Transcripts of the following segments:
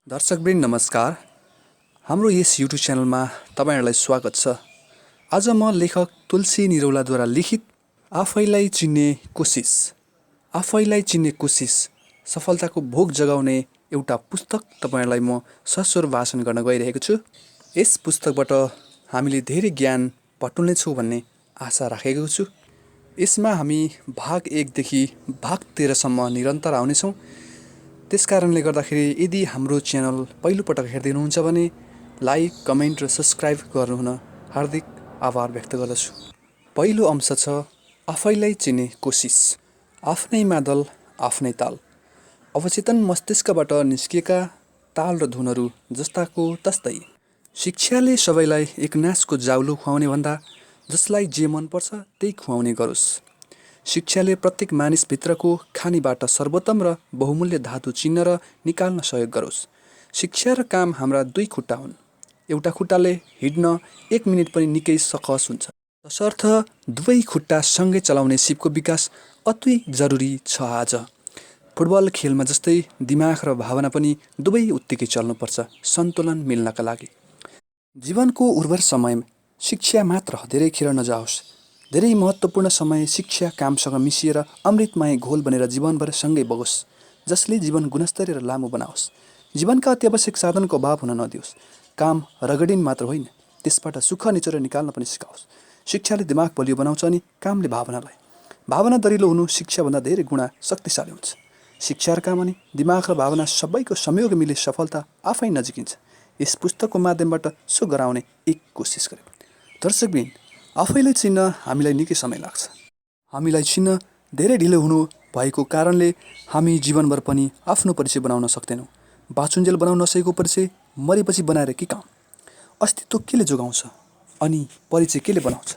दर्शकवृन्द नमस्कार। हाम्रो यस युट्युब च्यानलमा तपाईहरुलाई स्वागत छ। आज म लेखक तुलसी निरौलाद्वारा लिखित आफैलाई चिन्ने कोसिस सफलताको भोग जगाउने एउटा पुस्तक तपाईहरुलाई म सस्वर भाषण गर्न गइरहेको छु। यस पुस्तकबाट हामीले धेरै ज्ञान बटुल्ने छौं भन्ने आशा राखेको छु। यसमा हामी भाग 1 देखि भाग 13 सम्म निरन्तर आउने छौं। त्यसकारणले गर्दाखेरि यदि हाम्रो च्यानल पहिलो पटक हेर्दै हुनुहुन्छ भने लाइक, कमेन्ट र सब्स्क्राइब गर्नुहुन हार्दिक आभार व्यक्त गर्दछु। पहिलो अंश छ आफैलाई चिन्ने कोसिस। आफ्नै मादल, आफ्नै ताल। अवचेतन मस्तिष्कबाट निस्किएका ताल र धुनहरू जस्ताको तस्तै। शिक्षाले सबैलाई एक नासको जाउलो खुवाउने भन्दा जसलाई जे मन पर्छ त्यही खुवाउने गरोस्। शिक्षाले प्रत्येक मानिसभित्रको खानीबाट सर्वोत्तम र बहुमूल्य धातु चिन्न र निकाल्न सहयोग गरोस्। शिक्षा र काम हाम्रा दुई खुट्टा हुन्। एउटा खुट्टाले हिड्न 1 मिनेट पनि निकै सकस हुन्छ। तसर्थ दुवै खुट्टा सँगै चलाउने सिपको विकास अति जरुरी छ आज। फुटबल खेलमा जस्तै दिमाग र भावना पनि दुवै उत्तिकै चल्नुपर्छ सन्तुलन मिल्नका लागि। जीवनको उर्वर समय शिक्षा मात्र धेरै खेर नजाओस्। धेरै महत्त्वपूर्ण समय शिक्षा कामसँग मिसिएर अमृतमय घोल बनेर जीवनभर सँगै बगोस्, जसले जीवन गुणस्तरीय र लामो बनाओस्। जीवनका अत्यावश्यक साधनको अभाव हुन नदियोस्। काम रगडिन मात्र होइन, त्यसबाट सुख निचोरेर निकाल्न पनि सिकाओस्। शिक्षाले दिमाग बलियो बनाउँछ अनि कामले भावनालाई। भावना दरिलो हुनु शिक्षाभन्दा धेरै गुणा शक्तिशाली हुन्छ। शिक्षा र काम अनि दिमाग र भावना सबैको संयोग मिले सफलता आफै नजिकिन्छ। यस पुस्तकको माध्यमबाट सो गराउने एक कोसिस गरे। दर्शकवृन्द, आफैलाई चिन्न हामीलाई निकै समय लाग्छ। हामीलाई चिन्न धेरै ढिलो हुनु भएको कारणले हामी जीवनभर पनि आफ्नो परिचय बनाउन सक्दैनौँ। बाँचुन्जेल बनाउन नसकेको परिचय मरेपछि बनाएर के काम? अस्तित्व केले जोगाउँछ अनि परिचय केले बनाउँछ?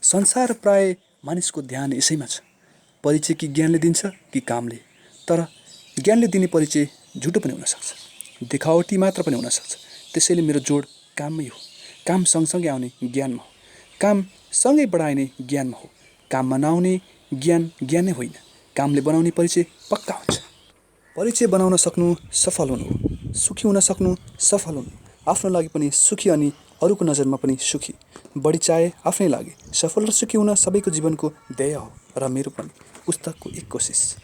संसार प्राय मानिसको ध्यान यसैमा छ। परिचय कि ज्ञानले दिन्छ कि कामले? तर ज्ञानले दिने परिचय झुटो पनि हुन सक्छ, देखावटी मात्र पनि हुन सक्छ। त्यसैले मेरो जोड काममै हो। काम सँगसँगै आउने ज्ञानमा हो। काम सँगै बढाइने ज्ञानमा हो। काममा नआउने ज्ञान ज्ञानै होइन। कामले बनाउने परिचय पक्का हुन्छ। परिचय बनाउन सक्नु सफल हुनु हो। सुखी हुन सक्नु सफल हुनु। आफ्नो लागि पनि सुखी अनि अरूको नजरमा पनि सुखी। बढी चाहे आफ्नै लागि। सफल र सुखी हुन सबैको जीवनको ध्येय हो र मेरो पनि। पुस्तकको एक कोसिस।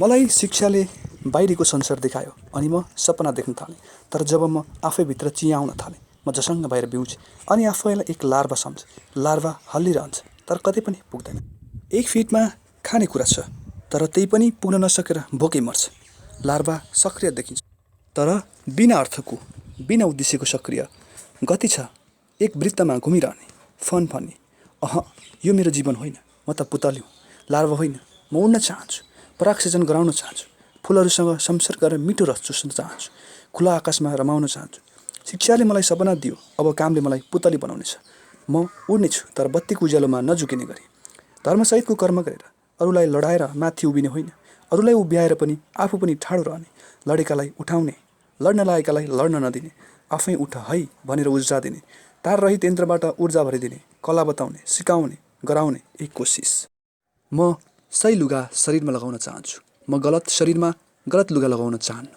मलाई शिक्षाले बाहिरको संसार देखायो अनि म सपना देख्न थालेँ। तर जब म आफैभित्र चियाउन थालेँ, म झसङ्ग बाहिर बिउँझेँ अनि आफैलाई एक लार्वा सम्झेँ। लार्वा हल्लिरहन्छ तर कतै पनि पुग्दैन। 1 फिटमा खाने कुरा छ तर त्यही पनि पुग्न नसकेर भोकै मर्छ। लार्वा सक्रिय देखिन्छ तर बिना अर्थको, बिना उद्देश्यको सक्रिय। गति छ एक वृत्तमा घुमिरहने, फनफनी। यो मेरो जीवन होइन। म त पुतली हुँ, लार्वा होइन। म उड्न चाहन्छु, परागसेचन गराउन चाहन्छु, फुलहरूसँग संसर्ग गरेर मिठो रस चुस्न चाहन्छु, खुला आकाशमा रमाउन चाहन्छु। शिक्षाले मलाई सपना दियो, अब कामले मलाई पुतली बनाउनेछ। म उड्नेछु तर बत्तीको उज्यालोमा नझुकिने गरी। धर्मसहितको कर्म गरेर, अरूलाई लडाएर माथि उभिने होइन, अरूलाई उभ्याएर पनि आफू पनि ठाडो रहने, लडेकालाई उठाउने, लड्न लागेकालाई लड्न नदिने, आफै उठ है भनेर ऊर्जा दिने, तार रहित यन्त्रबाट ऊर्जा भरिदिने, कला बताउने, सिकाउने, गराउने एक कोसिस। म सही लुगा शरीरमा लगाउन चाहन्छु। म गलत शरीरमा गलत लुगा लगाउन चाहन्न।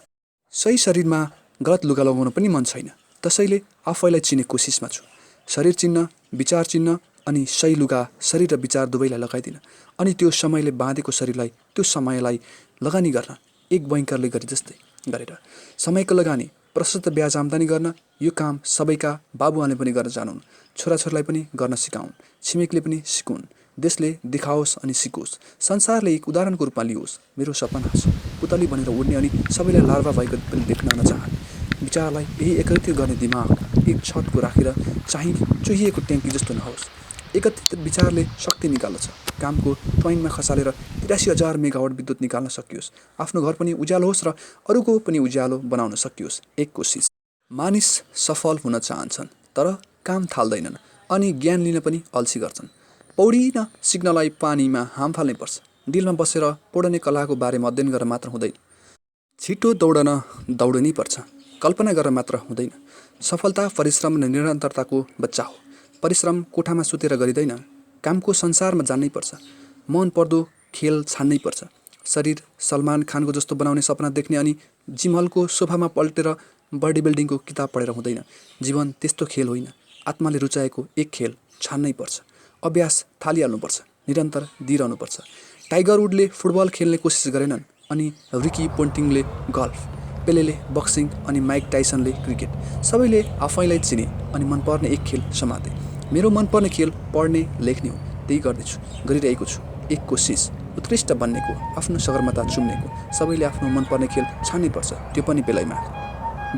सही शरीरमा गलत लुगा लगाउन पनि मन छैन। त्यसैले आफैलाई चिन्ने कोसिसमा छु। शरीर चिन्न, विचार चिन्न अनि सही लुगा शरीर र विचार दुवैलाई लगाइदिन अनि त्यो समयले बाँधेको शरीरलाई त्यो समयलाई लगानी गर्न एक बैंकरले गरे जस्तै गरेर समयको लगानी प्रशस्त ब्याज आम्दानी गर्न यो काम सबैका बाबुआले पनि गर्न जानुन्, छोराछोरीलाई पनि गर्न सिकाउन्, छिमेकले पनि सिकुन्, देशले देखाओस् अनि सिकोस्, संसारले एक उदाहरणको रूपमा लियोस्। मेरो सपना छ पुतली बनेर उड्ने अनि सबैलाई लार्वा भएको पनि देख्न नचाहन्। विचारलाई यही एकत्रित गर्ने दिमाग एक छतको राखेर चाहिँ चुहिएको ट्याङ्की जस्तो नहोस्। एकत्रित विचारले शक्ति निकाल्दछ। कामको ट्वाइनमा खसालेर 83,000 मेगावाट विद्युत निकाल्न सकियोस्। आफ्नो घर पनि उज्यालो होस् र अरूको पनि उज्यालो बनाउन सकियोस्। एक कोसिस। मानिस सफल हुन चाहन्छन् तर काम थाल्दैनन् अनि ज्ञान लिन पनि अल्छी गर्छन्। पौडिन सिक्नलाई पानीमा हाम फाल्नै पर्छ। डिलमा बसेर पौडने कलाको बारेमा अध्ययन गरेर मात्र हुँदैन। छिटो दौडन दौडनै पर्छ। कल्पना गरेर मात्र हुँदैन। सफलता परिश्रम र निरन्तरताको बच्चा हो। परिश्रम कोठामा सुतेर गरिँदैन। कामको संसारमा जान्नै पर्छ। मन पर्दो खेल छान्नै पर्छ। शरीर सलमान खानको जस्तो बनाउने सपना देख्ने अनि जिमहलको सोफामा पल्टेर बडी बिल्डिङको किताब पढेर हुँदैन। जीवन त्यस्तो खेल होइन। आत्माले रुचाएको एक खेल छान्नै पर्छ। अभ्यास थालिहाल्नुपर्छ। निरन्तर दिइरहनुपर्छ। टाइगर वुडले फुटबल खेल्ने कोसिस गरेनन्, अनि रिकी पोन्टिङले गल्फ, पेलेले बक्सिङ अनि माइक टाइसनले क्रिकेट। सबैले आफैलाई चिने अनि मनपर्ने एक खेल समाते। मेरो मनपर्ने खेल पढ्ने, लेख्ने हो। त्यही गर्दैछु, गरिरहेको छु। एक कोसिस, उत्कृष्ट बन्नेको, आफ्नो सगरमाथा चुम्नेको। सबैले आफ्नो मनपर्ने खेल छान्नै पर्छ, त्यो पनि बेलैमा।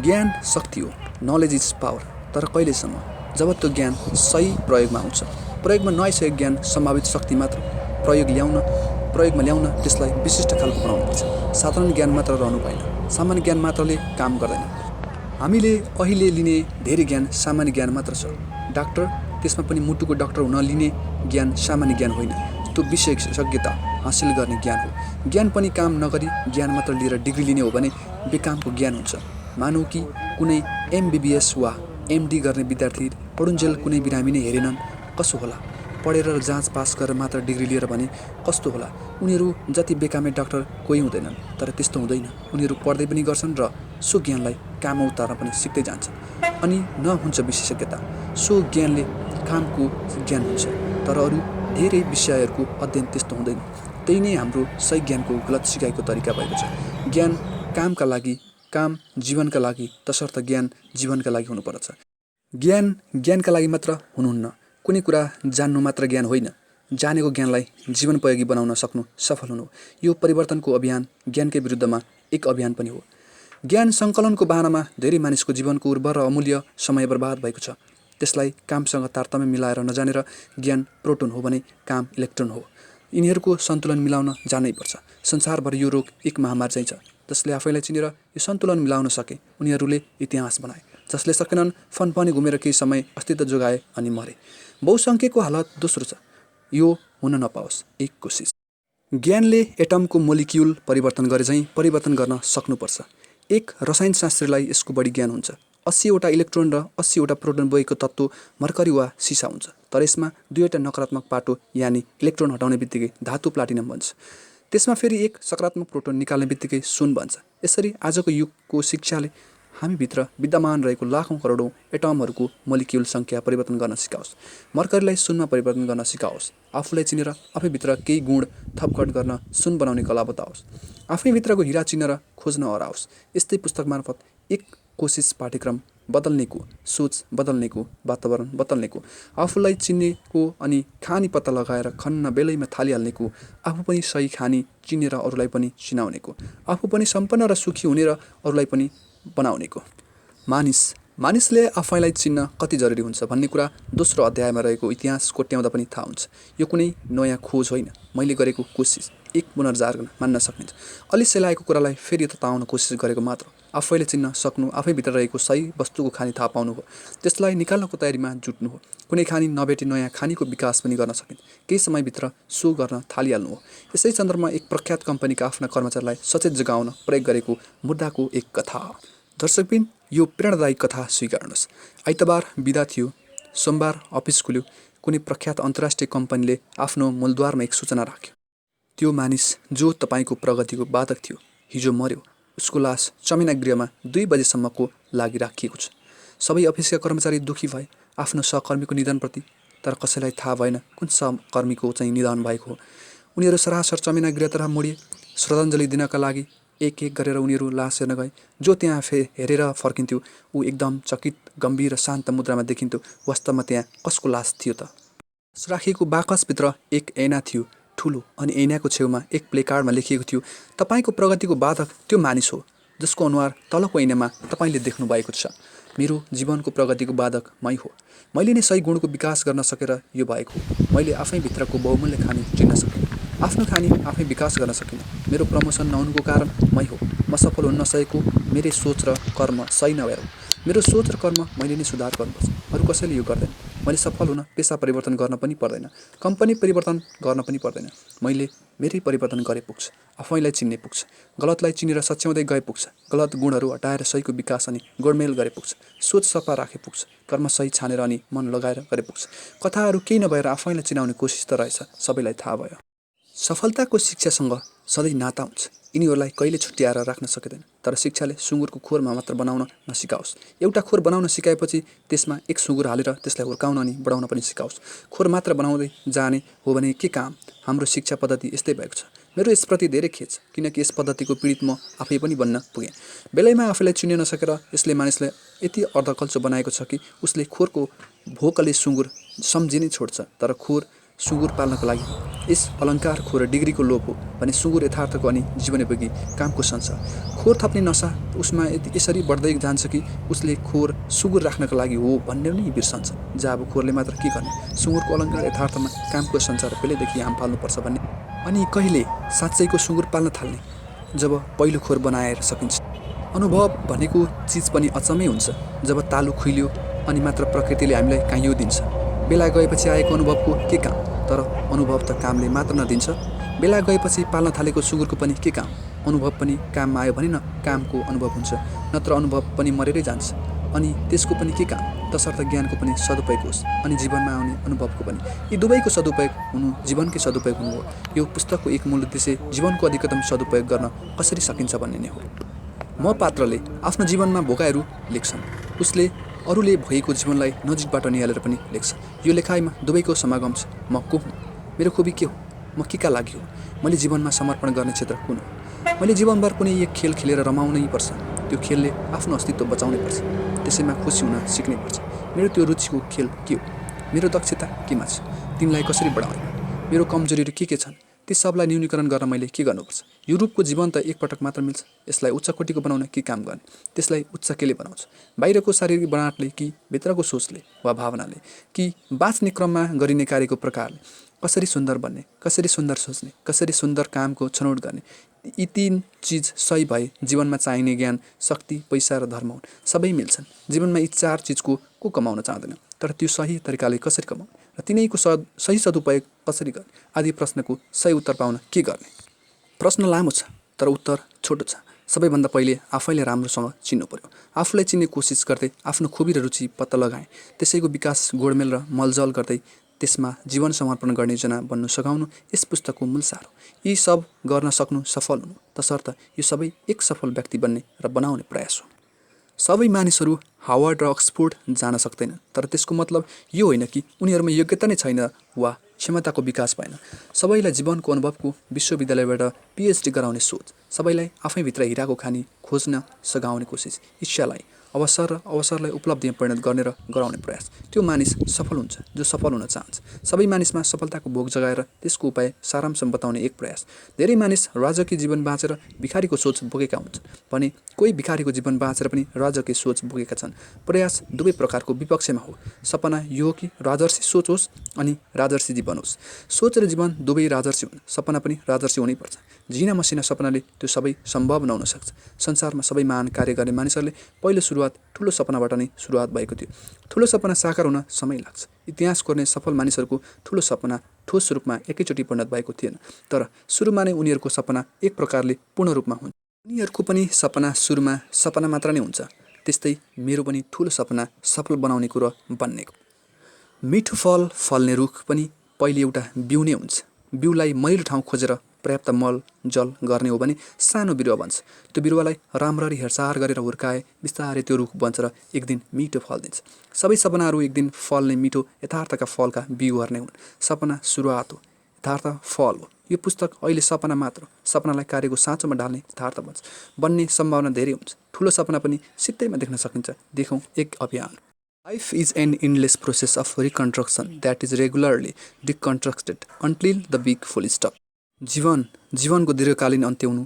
ज्ञान शक्ति हो। Knowledge is power. तर कहिलेसम्म? जब त्यो ज्ञान सही प्रयोगमा आउँछ। प्रयोगमा नआइसकेको ज्ञान सम्भावित शक्ति मात्र। प्रयोगमा ल्याउन त्यसलाई विशिष्ट खालको बनाउनुपर्छ। साधारण ज्ञान मात्र रहनु भएन। सामान्य ज्ञान मात्रले काम गर्दैन। हामीले अहिले लिने धेरै ज्ञान सामान्य ज्ञान मात्र छ। डाक्टर, त्यसमा पनि मुटुको डाक्टर हुन लिने ज्ञान सामान्य ज्ञान होइन। त्यो विशेषज्ञता हासिल गर्ने ज्ञान हो। ज्ञान पनि काम नगरी ज्ञान मात्र लिएर डिग्री लिने हो भने बेकामको ज्ञान हुन्छ। मानौ कि कुनै MBBS वा MD गर्ने विद्यार्थी पढुन्जेल कुनै बिरामी नै हेरेनन्, कसो होला? पढेर र जाँच पास गरेर मात्र डिग्री लिएर भने कस्तो होला? उनीहरू जति बेकामे डाक्टर कोही हुँदैनन्। तर त्यस्तो हुँदैन। उनीहरू पढ्दै पनि गर्छन् र सो ज्ञानलाई काममा उतार्न पनि सिक्दै जान्छन्। अनि नहुन्छ विशेषज्ञता। सो ज्ञानले कामको ज्ञान हुन्छ। तर अरू धेरै विषयहरूको अध्ययन त्यस्तो हुँदैन। त्यही नै हाम्रो सही ज्ञानको गलत सिकाइको तरिका भएको छ। ज्ञान कामका लागि, काम जीवनका लागि, तसर्थ ज्ञान जीवनका लागि हुनुपर्छ। ज्ञान ज्ञानका लागि मात्र हुनुहुन्न। कुनै कुरा जान्नु मात्र ज्ञान होइन। जानेको ज्ञानलाई जीवनोपयोगी बनाउन सक्नु सफल हुनु। यो परिवर्तनको अभियान ज्ञानकै विरुद्धमा एक अभियान पनि हो। ज्ञान सङ्कलनको बहानामा धेरै मानिसको जीवनको उर्वर र अमूल्य समय बर्बाद भएको छ। त्यसलाई कामसँग तारतम्य मिलाएर नजानेर ज्ञान प्रोटोन हो भने काम इलेक्ट्रोन हो। यिनीहरूको सन्तुलन मिलाउन जानैपर्छ। संसारभर यो रोग एक महामारी चाहिँ छ। जसले आफैलाई चिनेर यो सन्तुलन मिलाउन सके उनीहरूले इतिहास बनाए। जसले सकेनन् फनफनी घुमेर केही समय अस्तित्व जोगाए अनि मरे। बहुसङ्ख्यको हालत दोस्रो छ। यो हुन नपाओस्। एक कोसिस। ज्ञानले एटमको मोलिक्युल परिवर्तन गरे झैँ परिवर्तन गर्न सक्नुपर्छ। एक रसायनशास्त्रीलाई यसको बढी ज्ञान हुन्छ। 80वटा इलेक्ट्रोन र 80वटा प्रोटोन बोकेको तत्त्व मर्करी वा सिसा हुन्छ। तर यसमा 2वटा नकारात्मक पाटो यानि इलेक्ट्रोन हटाउने बित्तिकै धातु प्लाटिनम बन्छ। त्यसमा फेरि एक सकारात्मक प्रोटोन निकाल्ने बित्तिकै सुन बन्छ। यसरी आजको युगको शिक्षाले हामीभित्र विद्यमान रहेको लाखौँ करोडौँ एटमहरूको मोलिक्युल सङ्ख्या परिवर्तन गर्न सिकाओस्। मर्करीलाई सुनमा परिवर्तन गर्न सिकाओस्। आफूलाई चिनेर आफैभित्र केही गुण थपघट गर्न सुन बनाउने कला बताओस्। आफैभित्रको हिरा चिनेर खोज्न हराओस्। यस्तै पुस्तक मार्फत एक कोसिस पाठ्यक्रम बदल्नेको, सोच बदल्नेको, वातावरण बदल्नेको, आफूलाई चिन्नेको अनि खानी पत्ता लगाएर खन्न बेलैमा थालिहाल्नेको, आफू पनि सही खानी चिनेर अरूलाई पनि चिनाउनेको, आफू पनि सम्पन्न र सुखी हुने र अरूलाई पनि बनाउनेको। मानिसले आफैलाई चिन्न कति जरुरी हुन्छ भन्ने कुरा दोस्रो अध्यायमा रहेको इतिहास कोट्याउँदा पनि थाहा हुन्छ। यो कुनै नयाँ खोज होइन। मैले गरेको कोसिस एक पुनर्जागरण मान्न सकिन्छ। अलि सेलाएको कुरालाई फेरि तताउन कोसिस गरेको मात्र। आफैले चिन्न सक्नु, आफैभित्र रहेको सही वस्तुको खानी थाहा पाउनु हो। त्यसलाई निकाल्नको तयारीमा जुट्नु हो। कुनै खानी नभेटी नयाँ खानीको विकास पनि गर्न सकिन्छ। केही समयभित्र सो गर्न थालिहाल्नु हो। यसै सन्दर्भमा एक प्रख्यात कम्पनीका आफ्ना कर्मचारीलाई सचेत जगाउन प्रयोग गरेको मुद्दाको एक कथा। दर्शकबिन, यो प्रेरणादायी कथा स्वीकार्नुहोस्। आइतबार बिदा थियो। सोमबार अफिस खुल्यो। कुनै प्रख्यात अन्तर्राष्ट्रिय कम्पनीले आफ्नो मूलद्वारमा एक सूचना राख्यो। त्यो मानिस जो तपाईँको प्रगतिको बाधक थियो, हिजो मर्यो। उसको लास चमेनागृहमा 2 बजेसम्मको लागि राखिएको छ। सबै अफिसका कर्मचारी दुखी भए आफ्नो सहकर्मीको निधनप्रति। तर कसैलाई थाहा भएन कुन सहकर्मीको चाहिँ निधन भएको हो। उनीहरू सरासर चमेनागृहतर्फ मोडिए। श्रद्धाञ्जली दिनका लागि एक एक गरेर उनीहरू लास हेर्न गए। जो त्यहाँ हेरेर फर्किन्थ्यो ऊ एकदम चकित, गम्भीर र शान्त मुद्रामा देखिन्थ्यो। वास्तवमा त्यहाँ कसको लास थियो त? राखिएको बाकसभित्र एक ऐना थियो, ठुलो, अनि ऐनाको छेउमा एक प्लेकार्डमा लेखिएको थियो, तपाईँको प्रगतिको बाधक त्यो मानिस हो जसको अनुहार तलको ऐनामा तपाईँले देख्नु भएको छ। मेरो जीवनको प्रगतिको बाधक मै हो। मैले नै सही गुणको विकास गर्न सकेर यो भएको हो। मैले आफैभित्रको बहुमूल्य खानी चिन्न सकेँ। आफ्नो खानी आफै विकास गर्न सकिनँ। मेरो प्रमोसन नहुनुको कारण मै हो। म सफल हुन नसकेको मेरै सोच र कर्म सही नभएर हो। मेरो सोच र कर्म मैले नै सुधार गर्नुपर्छ। अरू कसैले यो गर्दैन। मैले सफल हुन पेसा परिवर्तन गर्न पनि पर्दैन। कम्पनी परिवर्तन गर्न पनि पर्दैन। मैले मेरै परिवर्तन गरे पुग्छ। आफैलाई चिन्ने पुग्छ। गलतलाई चिनेर सच्याउँदै गए पुग्छ। गलत गुणहरू हटाएर सहीको विकास अनि गोडमेल गरे पुग्छ। सोच सफा राखे पुग्छ। कर्म सही छानेर अनि मन लगाएर गरे पुग्छ। कथाहरू केही नभएर आफैलाई चिनाउने कोसिस त रहेछ। सबैलाई थाहा भयो। सफलताको शिक्षासँग सधैँ नाता हुन्छ। यिनीहरूलाई कहिले छुट्याएर राख्न सकिँदैन। तर शिक्षाले सुँगुरको खोरमा मात्र बनाउन नसिकाओस्। एउटा खोर बनाउन सिकाएपछि त्यसमा एक सुँगुर हालेर त्यसलाई हुर्काउन अनि बढाउन पनि सिकाओस्। खोर मात्र बनाउँदै जाने हो भने के काम? हाम्रो शिक्षा पद्धति यस्तै भएको छ। मेरो यसप्रति धेरै खेद छ, किनकि यस पद्धतिको पीडित म आफै पनि बन्न पुगेँ। बेलैमा आफैलाई चिन्न नसकेर यसले मानिसलाई यति अर्धकल्चो बनाएको छ कि उसले खोरको भोकले सुँगुर सम्झिनै छोड्छ। तर खोर सुँगुर पाल्नको लागि यस अलङ्कार खोर डिग्रीको लोभ हो भने सुँगुर यथार्थको अनि जीवनोपयोगी कामको संसार। खोर थप्ने नसा उसमा यसरी बढ्दै जान्छ कि उसले खोर सुँगुर राख्नका लागि हो भन्ने नै बिर्सन्छ। जहाँ अब खोरले मात्र के गर्ने? सुँगुरको अलङ्कार यथार्थमा कामको संसार पहिल्यैदेखि हाम फाल्नुपर्छ भन्ने। अनि कहिले साँच्चैको सुँगुर पाल्न थाल्ने? जब पहिलो खोर बनाएर सकिन्छ। अनुभव भनेको चिज पनि अचम्मै हुन्छ। जब तालु खुइल्यो अनि मात्र प्रकृतिले हामीलाई काइयो दिन्छ। बेला गएपछि आएको अनुभवको के काम? तर अनुभव त कामले मात्र नदिन्छ। बेला गएपछि पाल्न थालेको सुँगुरको पनि के काम? अनुभव पनि काममा आयो भने न कामको अनुभव हुन्छ, नत्र अनुभव पनि मरेरै जान्छ। अनि त्यसको पनि के काम? तसर्थ ज्ञानको पनि सदुपयोग होस् अनि जीवनमा आउने अनुभवको पनि। यी दुवैको सदुपयोग हुनु जीवनकै सदुपयोग हुनु हो। यो पुस्तकको एक मूल उद्देश्य जीवनको अधिकतम सदुपयोग गर्न कसरी सकिन्छ भन्ने नै हो। म पात्रले आफ्नो जीवनमा भोगाइहरू लेख्छन्। उसले अरूले भएको जीवनलाई नजिकबाट निहालेर पनि लेख्छ। यो लेखाइमा दुवैको समागम छ। म को हुँ? मेरो खुबी के हो? म केका लागि हो? मैले जीवनमा समर्पण गर्ने क्षेत्र कुन हो? मैले जीवनभर कुनै एक खेल खेलेर रमाउनै पर्छ। त्यो खेलले आफ्नो अस्तित्व बचाउनै पर्छ। त्यसैमा खुसी हुन सिक्नै पर्छ। मेरो त्यो रुचिको खेल के हो? मेरो दक्षता केमा छ? तिनलाई कसरी बढाउने? मेरो कमजोरीहरू के छन्? ती सबलाई न्यूनीकरण गर्न मैले के गर्नुपर्छ? यो रूपको जीवन त एकपटक मात्र मिल्छ। यसलाई उच्च कोटिको बनाउन के काम गर्ने? त्यसलाई उच्च केले बनाउँछ? बाहिरको शारीरिक बनावटले कि भित्रको सोचले वा भावनाले कि बाँच्ने क्रममा गरिने कार्यको प्रकारले? कसरी सुन्दर बन्ने? कसरी सुन्दर सोच्ने? कसरी सुन्दर कामको छनौट गर्ने? यी तीन चिज सही भए जीवनमा चाहिने ज्ञान, शक्ति, पैसा र धर्म हुन्। सबै मिल्छन्। जीवनमा यी चार चिजको को कमाउन चाहँदैन? तर त्यो सही तरिकाले कसरी कमाउने र तिनैको सही सदुपयोग कसरी गर्ने आदि प्रश्नको सही उत्तर पाउन के गर्ने? प्रश्न लामो छ तर उत्तर छोटो छ। सबैभन्दा पहिले आफैले राम्रोसँग चिन्नु पर्यो। आफूलाई चिन्ने कोसिस गर्दै आफ्नो खुबी र रुचि पत्ता लगाएँ। त्यसैको विकास गोडमेल र मलजल गर्दै त्यसमा जीवन समर्पण गर्ने जना बन्नु सघाउनु यस पुस्तकको मूल सार हो। यी सब गर्न सक्नु सफल हुनु, तसर्थ यो सबै एक सफल व्यक्ति बन्ने र बनाउने प्रयास हो। सबै मानिसहरू हार्वर्ड र अक्सफोर्ड जान सक्दैनन्, तर त्यसको मतलब यो होइन कि उनीहरूमा योग्यता नै छैन वा क्षमताको विकास भएन। सबैलाई जीवनको अनुभवको विश्वविद्यालयबाट पिएचडी गराउने सोच, सबैलाई आफैभित्र हिराको खानी खोज्न सघाउने कोसिस, इच्छालाई अवसर र अवसरलाई उपलब्धिमा परिणत गर्ने र गराउने प्रयास, त्यो मानिस सफल हुन्छ जो सफल हुन चाहन्छ। सबै मानिसमा सफलताको भोग जगाएर त्यसको उपाय सारांश बताउने एक प्रयास। धेरै मानिस राजकीय जीवन बाँचेर भिखारीको सोच बोकेका हुन्छन् भने कोही भिखारीको जीवन बाँचेर पनि राजकीय सोच बोकेका छन्। प्रयास दुवै प्रकारको विपक्षमा हो। सपना यो हो कि राजर्षि सोच होस् अनि राजर्षि जीवन होस्। सोच र जीवन दुवै राजर्षि हुन्, सपना पनि राजर्षि हुनैपर्छ। झिना मसिना सपनाले त्यो सबै सम्भव नहुन सक्छ। संसारमा सबै महान कार्य गर्ने मानिसहरूले पहिलो सुरुवात ठुलो सपनाबाट नै सुरुवात भएको थियो। ठुलो सपना साकार हुन समय लाग्छ। इतिहास कोर्ने सफल मानिसहरूको ठुलो सपना ठोस रूपमा एकैचोटि परिणत भएको थिएन, तर सुरुमा नै उनीहरूको सपना एक प्रकारले पूर्ण रूपमा हुन्छ। उनीहरूको पनि सपना सुरुमा सपना मात्र नै हुन्छ। त्यस्तै मेरो पनि ठुलो सपना सफल बनाउने कुरो बन्नेको। मिठो फल फल्ने रुख पनि पहिले एउटा बिउ नै हुन्छ। बिउलाई मैलो ठाउँ खोजेर पर्याप्त मल जल गर्ने हो भने सानो बिरुवा बन्छ। त्यो बिरुवालाई राम्ररी हेरचाह गरेर हुर्काए बिस्तारै त्यो रुख बन्छ र एक दिन मिठो फल दिन्छ। सबै सपनाहरू एक दिन फल्ने मिठो यथार्थका फलका बिउहरू नै हुन्। सपना सुरुवात हो, यथार्थ फल हो। यो पुस्तक अहिले सपना मात्र, सपनालाई कार्यको साँचोमा ढाल्ने यथार्थ बन्ने सम्भावना धेरै हुन्छ। ठुलो सपना पनि सित्तैमा देख्न सकिन्छ। देखौँ एक अभियान। Life is an endless process of reconstruction that is regularly deconstructed until the big full stop. जीवनको दीर्घकालीन अन्त्य हुनु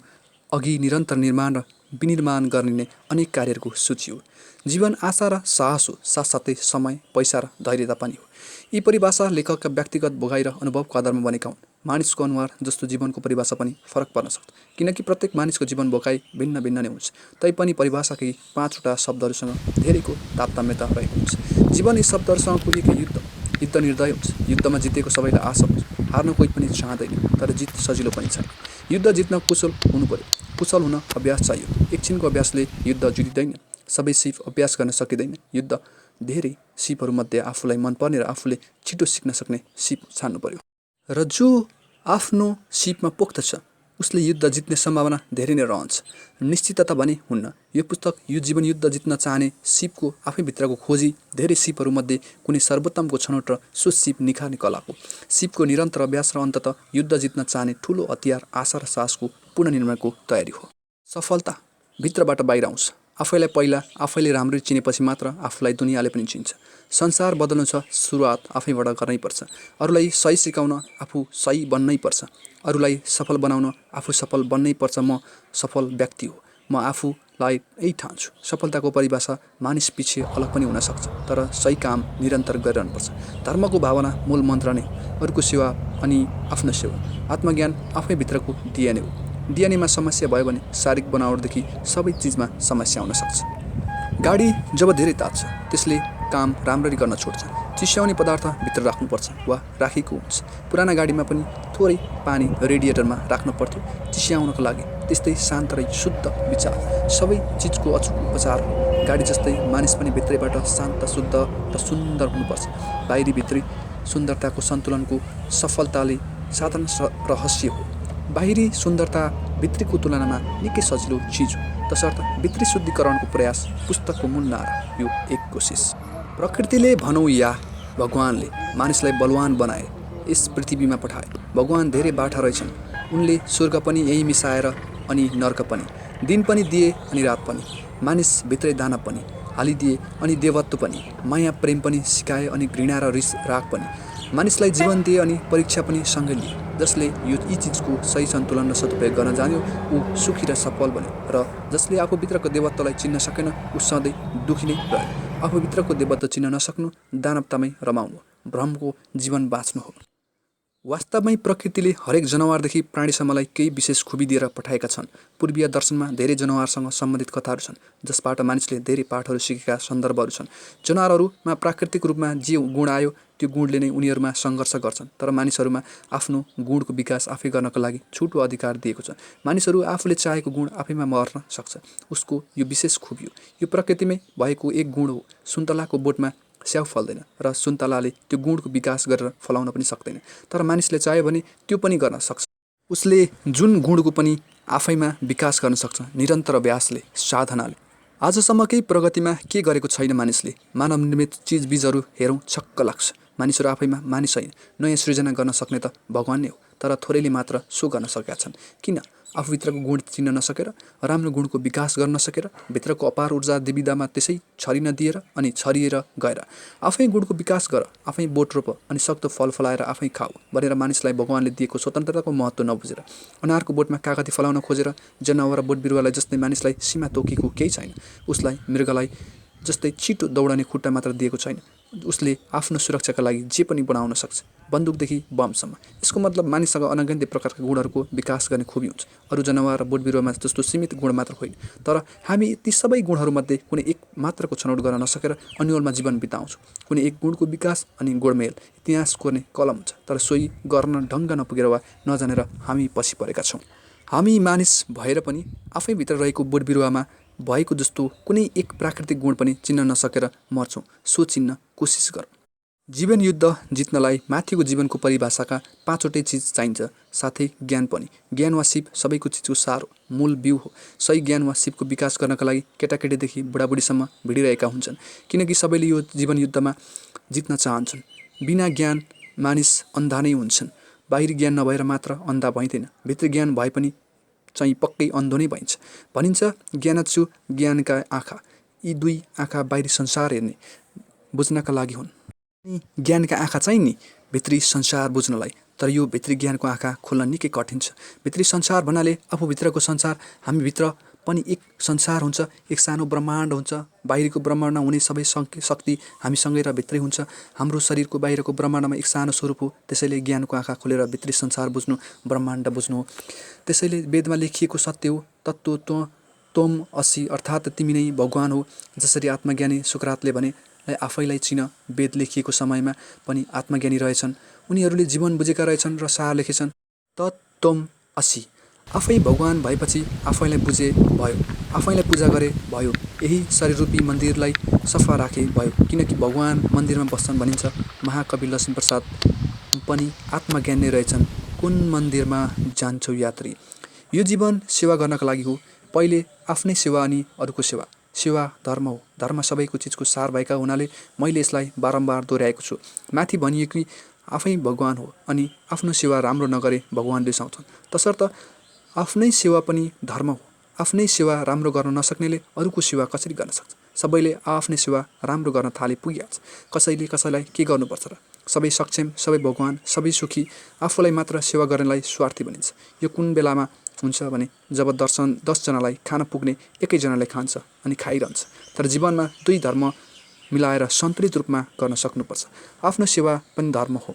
अघि निरन्तर निर्माण र विनिर्माण गर्ने अनेक कार्यहरूको सूची हो। जीवन आशा र साहस हो, साथसाथै समय, पैसा र धैर्यता पनि हो। यी परिभाषा लेखकका व्यक्तिगत भोगाइ र अनुभवको आधारमा बनेका हुन्। मानिसको अनुहार जस्तो जीवनको परिभाषा पनि फरक पर्न सक्छ, किनकि प्रत्येक मानिसको जीवन भोगाइ भिन्न भिन्न नै हुन्छ। तैपनि परिभाषाकै 5वटा शब्दहरूसँग धेरैको तारतम्यता रहेको हुन्छ। जीवन यी शब्दहरूसँग कुरिएको युद्ध निर्दय हुन्छ। युद्धमा जितेको सबैलाई आशा हुन्छ, हार्न कोही पनि चाहँदैन, तर जित सजिलो पनि छैन। युद्ध जित्न कुशल हुनु पर्यो, कुशल हुन अभ्यास चाहियो। एकछिनको अभ्यासले युद्ध जितिँदैन। सबै सिप अभ्यास गर्न सकिँदैन। युद्ध धेरै सिपहरूमध्ये आफूलाई मनपर्ने र आफूले छिटो सिक्न सक्ने सिप छान्नु पर्यो। र जो आफ्नो सिपमा पोख्त छ उसले युद्ध जित्ने सम्भावना धेरै नै रहन्छ। निश्चितता भने हुन्न। यो पुस्तक यो जीवन युद्ध जित्न चाहने सिपको आफैभित्रको खोजी, धेरै सिपहरूमध्ये कुनै सर्वोत्तमको छनौट र सो सिप निखार्ने कलाको, सिपको निरन्तर अभ्यास र अन्ततः युद्ध जित्न चाहने ठुलो हतियार आशा र साहसको पुनर्निर्माणको तयारी हो। सफलता भित्रबाट बाहिर आउँछ। आफैलाई पहिला आफैले राम्ररी चिनेपछि मात्र आफूलाई दुनियाँले पनि चिन्छ। संसार बदल्नु छ, सुरुवात आफैबाट गर्नै पर्छ। अरूलाई सही सिकाउन आफू सही बन्नै पर्छ। अरूलाई सफल बनाउन आफू सफल बन्नै पर्छ। म सफल व्यक्ति हो, म आफूलाई यही ठान्छु। सफलताको परिभाषा मानिस पछि अलग पनि हुन सक्छ, तर सही काम निरन्तर गरिरहनुपर्छ। धर्मको भावना मूल मन्त्र नै हो। अरूको सेवा अनि आफ्नो सेवा। आत्मज्ञान आफैभित्रको डिएनए हो। डिएनएमा समस्या भयो भने शारीरिक बनावटदेखि सबै चिजमा समस्या आउन सक्छ। गाडी जब धेरै तात्छ त्यसले काम राम्ररी गर्न छोड्छ। चिस्याउने पदार्थ भित्र राख्नुपर्छ वा राखेको हुन्छ। पुराना गाडीमा पनि थोरै पानी रेडिएटरमा राख्नु पर्थ्यो चिस्याउनको लागि। त्यस्तै शान्त र शुद्ध विचार सबै चिजको अचूक उपचार हो। गाडी जस्तै मानिस पनि भित्रैबाट शान्त, शुद्ध र सुन्दर हुनुपर्छ। बाहिरी भित्री सुन्दरताको सन्तुलनको सफलताले साधन रहस्य हो। बाहिरी सुन्दरता भित्रीको तुलनामा निकै सजिलो चिज हो, तसर्थ भित्री शुद्धिकरणको प्रयास पुस्तकको मूल नारा। यो एक कोसिस। प्रकृतिले भनौँ या भगवानले मानिसलाई बलवान बनाए, यस पृथ्वीमा पठाए। भगवान धेरै बाठा रहेछन्। उनले स्वर्ग पनि यही मिसाएर अनि नर्क पनि, दिन पनि दिए अनि रात पनि, मानिस भित्रै दानव पनि हालिदिए अनि देवत्व पनि, माया प्रेम पनि सिकाए अनि घृणा र रिस राग पनि, मानिसलाई जीवन दिए अनि परीक्षा पनि सँगै लिए। जसले यी चिजको सही सन्तुलन र सदुपयोग गर्न जान्यो ऊ सुखी र सफल बन्यो, र जसले आफूभित्रको देवत्वलाई चिन्न सकेन ऊ सधैँ दुखी नै रह्यो। आफूभित्रको देवत्व चिन्न नसक्नु दानवतामै रमाउनु, भ्रमको जीवन बाँच्नु हो। वास्तवमै प्रकृतिले हरेक जनावरदेखि प्राणीसम्मलाई केही विशेष खुबी दिएर पठाएका छन्। पूर्वीय दर्शनमा धेरै जनावरसँग सम्बन्धित कथाहरू छन्, जसबाट मानिसले धेरै पाठहरू सिकेका सन्दर्भहरू छन्। जनावरहरूमा प्राकृतिक रूपमा जे गुण आयो त्यो गुणले नै उनीहरूमा सङ्घर्ष गर्छन्, तर मानिसहरूमा आफ्नो गुणको विकास आफै गर्नको लागि छुटो अधिकार दिएको छ। मानिसहरू आफूले चाहेको गुण आफैमा मर्न सक्छ। उसको यो विशेष खुबी हो। यो प्रकृतिमै भएको एक गुण हो। सुन्तलाको बोटमा स्याउ फल्दैन र सुन्तलाले त्यो गुणको विकास गरेर फलाउन पनि सक्दैन, तर मानिसले चाह्यो भने त्यो पनि गर्न सक्छ। उसले जुन गुणको पनि आफैमा विकास गर्न सक्छ, निरन्तर अभ्यासले, साधनाले। आजसम्म केही प्रगतिमा के गरेको छैन मानिसले। मानव निर्मित चिजबिजहरू हेरौँ छक्क लाग्छ। मानिसहरू आफैमा मानिस होइन, नयाँ सृजना गर्न सक्ने त भगवान नै हो, तर थोरैले मात्र सो गर्न सकेका छन्। किन? आफूभित्रको गुण चिन्न नसकेर, राम्रो गुणको विकास गर्न नसकेर, भित्रको अपार ऊर्जा दिविदामा त्यसै छरिन दिएर अनि छरिएर गएर। आफै गुणको विकास गर, आफै बोट रोप अनि सक्दो फल फलाएर आफै खाऊ भनेर मानिसलाई भगवानले दिएको स्वतन्त्रताको महत्त्व नबुझेर, अनारको बोटमा कागती फलाउन खोजेर जनावर र बोट बिरुवालाई जस्तै मानिसलाई सीमा तोकेको केही छैन। उसलाई मृगलाई जस्तै छिटो दौडने खुट्टा मात्र दिएको छैन। उसले आफ्नो सुरक्षाका लागि जे पनि बनाउन सक्छ, बन्दुकदेखि बमसम्म। यसको मतलब मानिससँग अनगन्य प्रकारका गुणहरूको विकास गर्ने खुबी हुन्छ। अरू जनावर र बोट बिरुवामा जस्तो सीमित गुण मात्र होइन, तर हामी ती सबै गुणहरूमध्ये कुनै एक मात्रको छनौट गर्न नसकेर अन्यलमा जीवन बिताउँछौँ। कुनै एक गुणको विकास अनि गुणमेल इतिहास कोर्ने कलम हुन्छ, तर सोही गर्न ढङ्ग नपुगेर वा नजानेर हामी पछि परेका छौँ। हामी मानिस भएर पनि आफैभित्र रहेको बोट बिरुवामा भएको जस्तो कुनै एक प्राकृतिक गुण पनि चिन्न नसकेर मर्छौँ। सो चिन्न कोसिस गर। जीवन युद्ध जित्नलाई माथिको जीवनको परिभाषाका 5वटै चिज चाहिन्छ, साथै ज्ञान पनि। ज्ञान वा सिप सबैको चिजको सार हो, मूल बिउ हो। सही ज्ञान वा सिपको विकास गर्नका लागि केटाकेटीदेखि बुढाबुढीसम्म भिडिरहेका हुन्छन्, किनकि सबैले यो जीवन युद्धमा जित्न चाहन्छन्। बिना ज्ञान मानिस अन्धा नै हुन्छन्। बाहिरी ज्ञान नभएर मात्र अन्धा भइँदैन, भित्री ज्ञान भए पनि चाहिँ पक्कै अन्धो नै भइन्छ। भनिन्छ ज्ञानचु ज्ञानका आँखा। यी दुई आँखा बाहिरी संसार हेर्ने बुझ्नका लागि हुन्। ज्ञानका आँखा चाहिँ नि भित्री संसार बुझ्नलाई, तर यो भित्री ज्ञानको आँखा खोल्न निकै कठिन छ। भित्री संसार भन्नाले आफूभित्रको संसार। हामीभित्र पनि एक संसार हुन्छ, एक सानो ब्रह्माण्ड हुन्छ। बाहिरको ब्रह्माण्डमा हुने सबै शक्ति हामीसँगै र भित्रै हुन्छ। हाम्रो शरीरको बाहिरको ब्रह्माण्डमा एक सानो स्वरूप हो। त्यसैले ज्ञानको आँखा खोलेर भित्री संसार बुझ्नु, ब्रह्माण्ड बुझ्नु हो। त्यसैले वेदमा लेखिएको सत्य हो, तत्त्व त्वम असि, अर्थात् तिमी नै भगवान हो। जसरी आत्मज्ञानी सुकरातले भने, आफैलाई चिन। वेद लेखिएको समयमा पनि आत्मज्ञानी रहेछन्। उनीहरूले जीवन बुझेका रहेछन् र सार लेखेछन्। तत्त्वम असि, आफै भगवान भएपछि आफैलाई बुझे भयो, आफैलाई पूजा गरे भयो। यही शरीररूपी मन्दिरलाई सफा राखे भयो, किनकि भगवान मन्दिरमा बस्छन् भनिन्छ। महाकवि लक्ष्मीप्रसाद पनि आत्मज्ञानी रहेछन्। कुन मन्दिरमा जान्छौ यात्री, यो जीवन सेवा गर्नका लागि हो। पहिले आफ्नै सेवा अनि अरूको सेवा। सेवा धर्म हो। धर्म सबैको चिजको सार भएका हुनाले मैले यसलाई बारम्बार दोहोऱ्याएको छु। माथि भनियो कि आफै भगवान हो अनि आफ्नो सेवा राम्रो नगरे भगवान रिसाउँछन्। तसर्थ आफ्नै सेवा पनि धर्म हो। आफ्नै सेवा राम्रो गर्न नसक्नेले अरूको सेवा कसरी गर्न सक्छ? सबैले आफ्नै सेवा राम्रो गर्न थाले पुगिहाल्छ। कसैले कसैलाई के गर्नुपर्छ र? सबै सक्षम, सबै भगवान, सबै सुखी, आफूलाई मात्र सेवा गर्नेलाई स्वार्थी भनिन्छ। यो कुन बेलामा हुन्छ भने जब 10जनालाई खान पुग्ने एकैजनाले खान्छ अनि खाइरहन्छ। तर जीवनमा दुई धर्म मिलाएर सन्तुलित रूपमा गर्न सक्नुपर्छ। आफ्नो सेवा पनि धर्म हो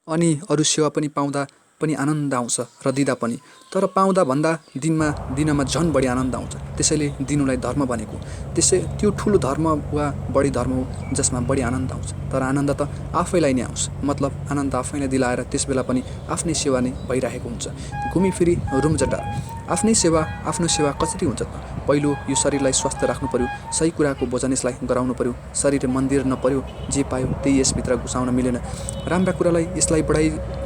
अनि अरू सेवा पनि पाउँदा पनि आनन्द आउँछ र दिँदा पनि। तर पाउँदा भन्दा दिनमा झन् बढी आनन्द आउँछ। त्यसैले दिनुलाई धर्म भनेको। त्यो ठुलो धर्म वा बढी धर्म हो जसमा बढी आनन्द आउँछ। तर आनन्द त आफैलाई नै आउँछ। मतलब आनन्द आफैलाई दिलाएर त्यस बेला पनि आफ्नै सेवा नै भइरहेको हुन्छ। घुमिफिरी रुमझटार। आफ्नै सेवा, आफ्नो सेवा कसरी हुन्छ त? पहिलो यो शरीरलाई स्वस्थ राख्नु पर्यो। सही कुराको भोजन यसलाई गराउनु पर्यो। शरीर मन्दिर नपर्यो, जे पायो त्यही यसभित्र घुसाउन मिलेन। राम्रा कुरालाई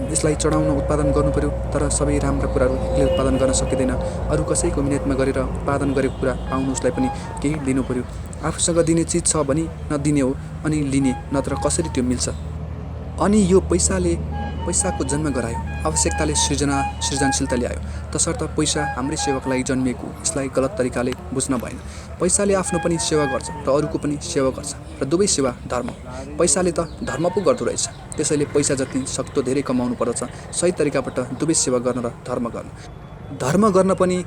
यसलाई चढाउन उत्पादन गर्नु पर्यो। तर सबै राम्रा कुराहरू एक्लै उत्पादन गर्न सकिँदैन। अरू कसैको मिहिनेतमा गरेर उत्पादन गरेको कुरा पाउनु उसलाई पनि केही दिनु पर्यो। आफूसँग दिने चिज छ भने नदिने हो अनि लिने, नत्र कसरी त्यो मिल्छ? अनि यो पैसाको जन्म गरायो। आवश्यकताले सृजनशीलता ल्यायो। तसर्थ पैसा हाम्रै सेवाको लागि जन्मिएको। यसलाई गलत तरिकाले बुझ्न भएन। पैसाले आफ्नो पनि सेवा गर्छ र अरूको पनि सेवा गर्छ र दुवै सेवा धर्म हो। पैसाले त धर्म पो गर्दो रहेछ। त्यसैले पैसा जति सक्दो धेरै कमाउनु पर्दछ। सही तरिकाबाट दुवै सेवा गर्न र धर्म गर्न। धर्म गर्न पनि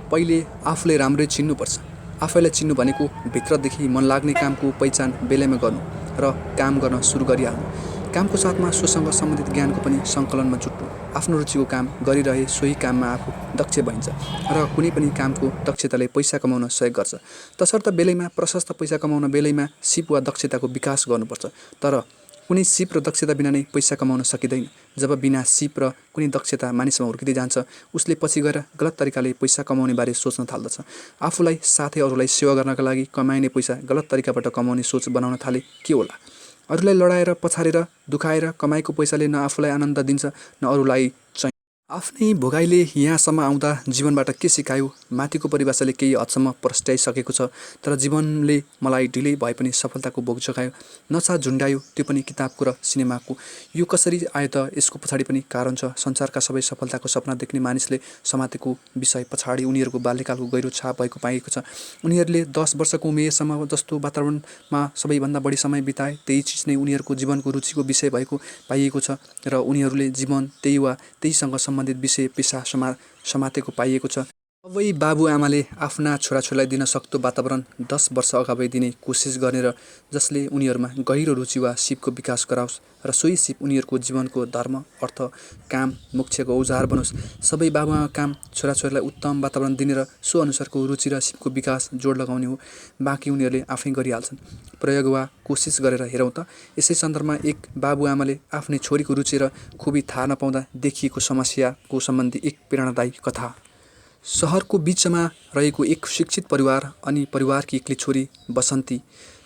पहिले आफूले राम्रै चिन्नुपर्छ। आफैलाई चिन्नु भनेको भित्रदेखि मन लाग्ने कामको पहिचान बेलैमा गर्नु र काम गर्न सुरु गरिहाल्नु। कामको साथमा सोसँग सम्बन्धित ज्ञानको पनि सङ्कलनमा जुट्नु। आफ्नो रुचिको काम गरिरहे सोही काममा आफू दक्ष भइन्छ र कुनै पनि कामको दक्षताले पैसा कमाउन सहयोग गर्छ। तसर्थ बेलैमा प्रशस्त पैसा कमाउन बेलैमा सिप वा दक्षताको विकास गर्नुपर्छ। तर कुनै सिप र दक्षता बिना नै पैसा कमाउन सकिँदैन। जब बिना सिप र कुनै दक्षता मानिसमा हुर्किँदै जान्छ, उसले पछि गएर गलत तरिकाले पैसा कमाउने बारे सोच्न थाल्दछ। आफूलाई साथै अरूलाई सेवा गर्नका लागि कमाइने पैसा गलत तरिकाबाट कमाउने सोच बनाउन थाले के होला? अरूलाई लडाएर, पछारेर, दुखाएर कमाएको पैसाले न आफूलाई आनन्द दिन्छ न अरूलाई चाहिँ। आफ्नै भोगाइले यहाँसम्म आउँदा जीवनबाट के सिकायो? माथिको परिभाषाले केही हदसम्म प्रस्ट्याइसकेको छ। तर जीवनले मलाई ढिलै भए पनि सफलताको भोग जगायो। नसा झुन्ड्यायो, त्यो पनि किताबको र सिनेमाको। यो कसरी आयो त? यसको पछाडि पनि कारण छ। संसारका सबै सफलताको सपना देख्ने मानिसले समातेको विषय पछाडि उनीहरूको बाल्यकालको गहिरो छाप भएको पाइएको छ। उनीहरूले 10 वर्षको उमेरसम्म जस्तो वातावरणमा सबैभन्दा बढी समय बिताए, त्यही चिज नै उनीहरूको जीवनको रुचिको विषय भएको पाइएको छ र उनीहरूले जीवन त्यही वा त्यहीसँग सम्बन्धित विषय पेसा समातेको पाइएको छ। सबै बाबुआमाले आफ्ना छोराछोरीलाई दिन सक्दो वातावरण 10 वर्ष अगावै दिने कोसिस गर्ने र जसले उनीहरूमा गहिरो रुचि वा सिपको विकास गराओस् र सोही सिप उनीहरूको जीवनको धर्म, अर्थ, काम, मोक्षको औजार बनोस्। सबै बाबुआमा काम छोराछोरीलाई उत्तम वातावरण दिने र सो अनुसारको रुचि र सिपको विकास जोड लगाउने हो। बाँकी उनीहरूले आफै गरिहाल्छन्। प्रयोग वा कोसिस गरेर हेरौँ त। यसै सन्दर्भमा एक बाबुआमाले आफ्नै छोरीको रुचि र खुबी थाहा नपाउँदा देखिएको समस्याको सम्बन्धी एक प्रेरणादायी कथा। सहरको बिचमा रहेको एक शिक्षित परिवार अनि परिवारकी एक्लै छोरी बसन्ती,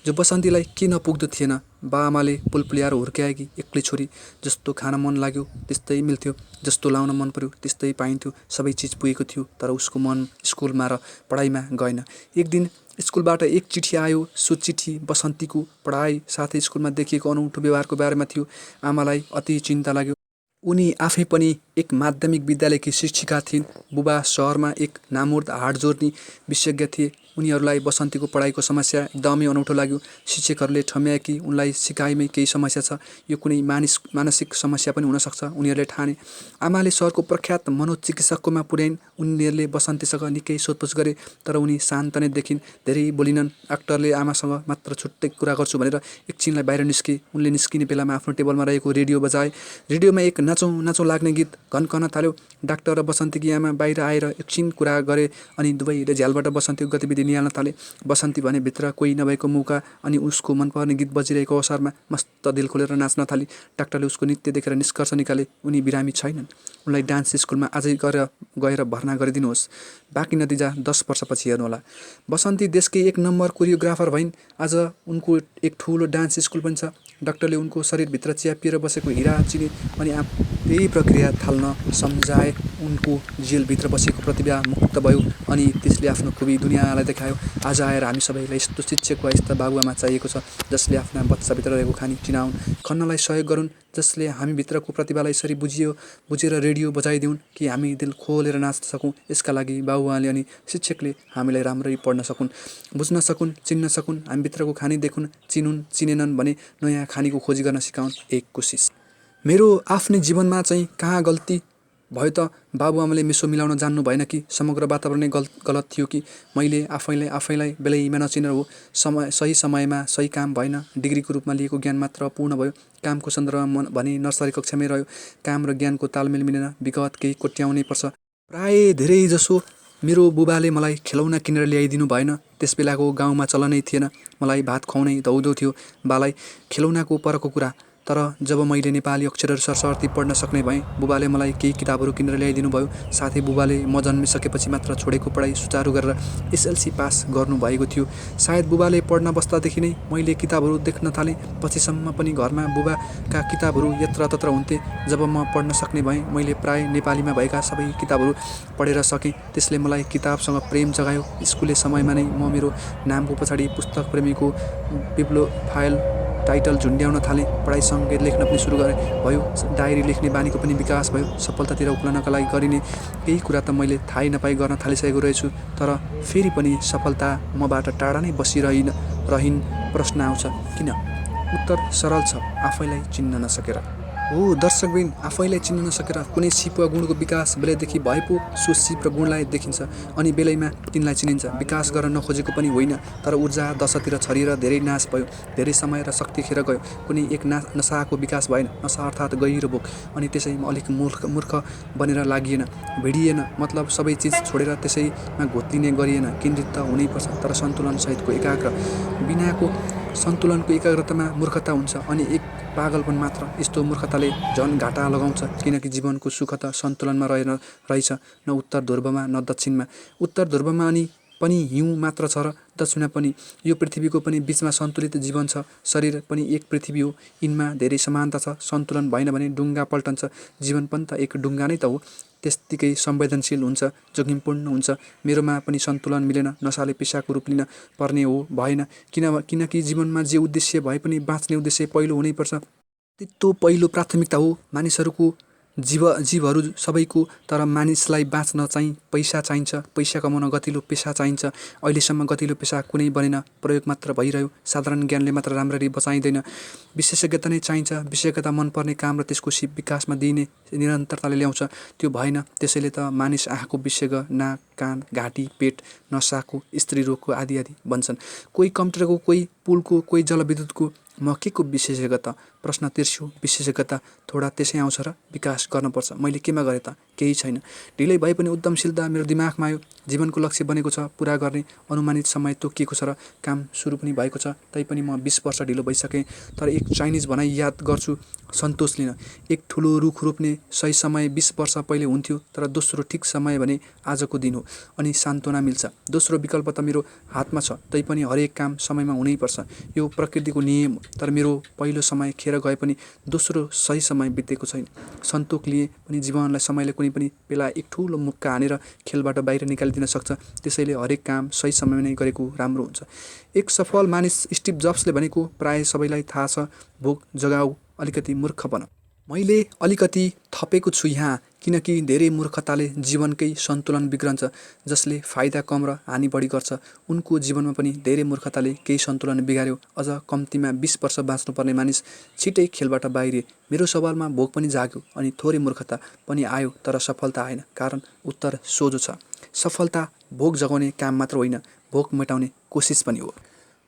जो बसन्तीलाई के नपुग्दो थिएन। बाआमाले पुलपुल्याएर हुर्काएकी एक्लै छोरी। जस्तो खान मन लाग्यो त्यस्तै मिल्थ्यो, जस्तो लाउन मन पर्यो त्यस्तै पाइन्थ्यो, सबै चिज पुगेको थियो। तर उसको मन स्कुलमा र पढाइमा गएन। एक दिन स्कुलबाट एक चिठी आयो। सो चिठी बसन्तीको पढाइ साथै स्कुलमा देखिएको अनौठो व्यवहारको बारेमा थियो। आमालाई अति चिन्ता लाग्यो। उनी आफै पनि एक माध्यमिक विद्यालयकी शिक्षिका थिइन्। बुबा शहरमा एक नामुर्द हाड जोड्ने विशेषज्ञ थिए। उनीहरूलाई बसन्तीको पढाइको समस्या एकदमै अनौठो लाग्यो। शिक्षकहरूले ठम्याए कि उनलाई सिकाइमै केही समस्या छ, यो कुनै मानसिक समस्या पनि हुनसक्छ। उनीहरूले ठाने। आमाले सहरको प्रख्यात मनोचिकित्सककोमा पुर्याइन्। उनीहरूले बसन्तीसँग निकै सोधपुछ गरे, तर उनी शान्त नै देखिन्, धेरै बोलिनन्। डाक्टरले आमासँग मात्र छुट्टै कुरा गर्छु भनेर एकछिनलाई बाहिर निस्के। उनले निस्किने बेलामा आफ्नो टेबलमा रहेको रेडियो बजाए। रेडियोमा एक नाचौँ नाचौँ लाग्ने गीत घन्कन थाल्यो। डाक्टर र बसन्तीकी आमा बाहिर आएर एकछिन कुरा गरे अनि दुवैले झ्यालबाट बसन्तीको गतिविधि निहाल्न थाले। बसन्ती भने भित्र कोही नभएको मौका अनि उसको मनपर्ने गीत बजिरहेको अवसरमा मस्त दिल खोलेर नाच्न थाली। डाक्टरले उसको नृत्य देखेर निष्कर्ष निकाले, उनी बिरामी छैनन्। उनलाई डान्स स्कुलमा आजै गएर भर्ना गरिदिनुहोस्। बाँकी नतिजा 10 वर्षपछि हेर्नुहोला। बसन्ती देशकै 1 नम्बर कोरियोग्राफर भइन्। आज उनको एक ठुलो डान्स स्कुल पनि छ। डाक्टरले उनको शरीरभित्र च्यापिएर बसेको हिरा चिने अनि त्यही प्रक्रिया थाल्न सम्झाए। उनको जेलभित्र बसेको प्रतिभा मुक्त भयो अनि त्यसले आफ्नो खुबी दुनियाँलाई देखायो। आज आएर हामी सबैलाई यस्तो शिक्षक वा यस्ता बाबुआमा चाहिएको छ जसले आफ्ना बच्चाभित्र रहेको खानी चिनाउन्, खन्नलाई सहयोग गरून्, जसले हामीभित्रको प्रतिभालाई यसरी बुझेर रेडियो बजाइदिउन् कि हामी दिल खोलेर नाच्न सकौँ। यसका लागि बाबुआले अनि शिक्षकले हामीलाई राम्ररी पढ्न सकुन्, बुझ्न सकुन्, चिन्न सकुन्, हामीभित्रको खानी देखुन्, चिनेनन् भने नयाँ खानीको खोजी गर्न सिकाउन्। एक कोसिस। मेरो आफ्नै जीवनमा चाहिँ कहाँ गल्ती भयो त? बाबुआमाले मिसो मिलाउन जान्नु भएन कि समग्र वातावरणै गलत थियो कि मैले आफैलाई बेलैमा नचिनेर हो? सही समयमा सही काम भएन। डिग्रीको रूपमा लिएको ज्ञान मात्र पूर्ण भयो, कामको सन्दर्भमा भने नर्सरी कक्षामै रह्यो। काम र ज्ञानको तालमेल मिलेन, विगत केही कोट्याउनै पर्छ। प्राय धेरै जसो मेरो बुबाले मलाई खेलौना किनेर ल्याइदिनु भएन। त्यस बेलाको गाउँमा चलनै थिएन, मलाई भात खुवाउनै धौधौ थियो बालाई, खेलौनाको परको कुरा। तर जब मैले नेपाली अक्षरहरू सरसर्ती पढ्न सक्ने भएँ, बुबाले मलाई केही किताबहरू किनेर ल्याइदिनु भयो। साथै बुबाले म जन्मिसकेपछि मात्र छोडेको पढाइ सुचारू गरेर एसएलसी पास गर्नुभएको थियो। सायद बुबाले पढ्न बस्दादेखि नै मैले किताबहरू देख्न थालेँ। पछिसम्म पनि घरमा बुबाका किताबहरू यत्रतत्र हुन्थे। जब म पढ्न सक्ने भएँ, मैले प्राय नेपालीमा भएका सबै किताबहरू पढेर सकेँ। त्यसले मलाई किताबसँग प्रेम जगायो। स्कुले समयमा नै म मेरो नामको पछाडि पुस्तक प्रेमीको बिब्लोफाइल टाइटल झुन्ड्याउन थालेँ। पढाइ सङ्गीत लेख्न पनि सुरु भयो। डायरी लेख्ने बानीको पनि विकास भयो। सफलतातिर उक्लनका लागि गरिने केही कुरा त मैले थाहै नपाई गर्न थालिसकेको रहेछु। तर फेरि पनि सफलता मबाट टाढा नै बसिरहिन्। प्रश्न आउँछ, किन? उत्तर सरल छ, आफैलाई चिन्न नसकेर। हो दर्शकबिन, आफैलाई चिन्न नसकेर। कुनै सिप वा गुणको विकास बेलैदेखि भए पो सो सिप र गुणलाई देखिन्छ अनि बेलैमा तिनलाई चिनिन्छ। विकास गर्न नखोजेको पनि होइन, तर ऊर्जा दशतिर छरिएर धेरै नाश भयो। धेरै समय र शक्ति खेर गयो। कुनै एक नसाको विकास भएन। नसा अर्थात् गहिरो भोक। अनि त्यसैमा अलिक मूर्ख बनेर भिडिएन। मतलब सबै चिज छोडेर त्यसैमा घोत्लिने गरिएन। केन्द्रित त हुनैपर्छ, तर सन्तुलनसहितको बिनाको सन्तुलनको एकाग्रतामा मूर्खता हुन्छ अनि एक पागलपन मात्र। यस्तो मूर्खताले झन् घाटा लगाउँछ, किनकि जीवनको सुख त सन्तुलनमा रहेछ, न उत्तर ध्रुवमा न दक्षिणमा। उत्तर ध्रुवमा पनि हिउँ मात्र छ र दक्षिणमा पनि। यो पृथ्वीको पनि बिचमा सन्तुलित जीवन छ। शरीर पनि एक पृथ्वी हो, यिनमा धेरै समानता छ। सन्तुलन भएन भने डुङ्गा पल्टन्छ। जीवन पनि त एक डुङ्गा नै त हो, त्यत्तिकै संवेदनशील हुन्छ, जोखिमपूर्ण हुन्छ। मेरोमा पनि सन्तुलन मिलेन। नसाले पेसाको रूप लिन पर्ने हो, भएन। किनकि जीवनमा जे उद्देश्य भए पनि बाँच्ने उद्देश्य पहिलो हुनैपर्छ। त्यो पहिलो प्राथमिकता हो मानिसहरूको, जीवहरू सबैको। तर मानिसलाई बाँच्न चाहिँ पैसा चाहिन्छ। पैसा कमाउन गतिलो पेसा चाहिन्छ। अहिलेसम्म गतिलो पेसा कुनै बनेन, प्रयोग मात्र भइरह्यो। साधारण ज्ञानले मात्र राम्ररी बचाइँदैन, विशेषज्ञता नै चाहिन्छ। विशेषज्ञता मनपर्ने काम र त्यसको विकासमा दिइने निरन्तरताले ल्याउँछ। त्यो भएन, त्यसैले त मानिस आँखाको विशेषज्ञ, नाक, कान, घाँटी, पेट, नसाको, स्त्री रोगको आदि बन्छन्। कोही कम्प्युटरको, कोही पुलको, कोही जलविद्युतको। म के को विशेषज्ञ त? प्रश्न तिर्स्यो। विशेषज्ञता थोडा त्यसै आउँछ र विकास गर्नुपर्छ। मैले केमा गरेँ त? केही छैन। ढिलै भए पनि उद्यमशीलता मेरो दिमागमा आयो। जीवनको लक्ष्य बनेको छ, पुरा गर्ने अनुमानित समय तोकिएको छ र काम सुरु पनि भएको छ। तैपनि म 20 वर्ष ढिलो भइसकेँ। तर एक चाइनिज भनाइ याद गर्छु, सन्तोष लिन। एक ठुलो रुख रोप्ने सही समय 20 वर्ष पहिले हुन्थ्यो, तर दोस्रो ठिक समय भने आजको दिन हो। अनि सान्त्वना मिल्छ। दोस्रो विकल्प त मेरो हातमा छ, तैपनि हरेक काम समयमा हुनैपर्छ। यो प्रकृतिको नियम हो। तर मेरो पहिलो समय खेर गए पनि दोस्रो सही समय बितेको छैन। सन्तोष लिए पनि जीवनलाई समयले कुनै पनि बेला एक ठुलो मुक्का हानेर खेलबाट बाहिर निकालिदिन सक्छ। त्यसैले हरेक काम सही समयमा नै गरेको राम्रो हुन्छ। एक सफल मानिस स्टिभ जब्सले भनेको प्राय सबैलाई थाहा छ, भोक जगाऊ, अलिकति मूर्ख बन। मैले अलिकति थपेको छु यहाँ, किनकि धेरै मूर्खताले जीवनकै सन्तुलन बिग्रन्छ। जसले फाइदा कम र हानि बढी गर्छ, उनको जीवनमा पनि धेरै मूर्खताले केही सन्तुलन बिगार्यो। अझ कम्तीमा 20 वर्ष बाँच्नुपर्ने मानिस छिटै खेलबाट बाहिरिए। मेरो सवालमा भोक पनि जाग्यो अनि थोरै मूर्खता पनि आयो, तर सफलता आएन। कारण उत्तर सोझो छ। सफलता भोक जगाउने काम मात्र होइन, भोक मेटाउने कोसिस पनि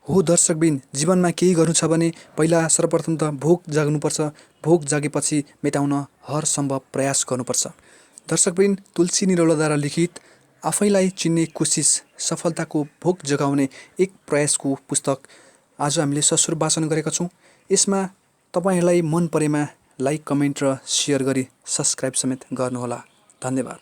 हो दर्शकबिन, जीवनमा केही गर्नु छ भने पहिला सर्वप्रथम त भोक जाग्नुपर्छ। भोक जागेपछि मेटाउन हर सम्भव प्रयास गर्नुपर्छ। दर्शकबिन, तुलसी निरौलाद्वारा लिखित आफैलाई चिन्ने कोसिस, सफलताको भोक जगाउने एक प्रयासको पुस्तक आज हामीले ससुर वाचन गरेका छौँ। यसमा तपाईँहरूलाई मन परेमा लाइक, कमेन्ट र सेयर गरी सब्सक्राइब समेत गर्नुहोला। धन्यवाद।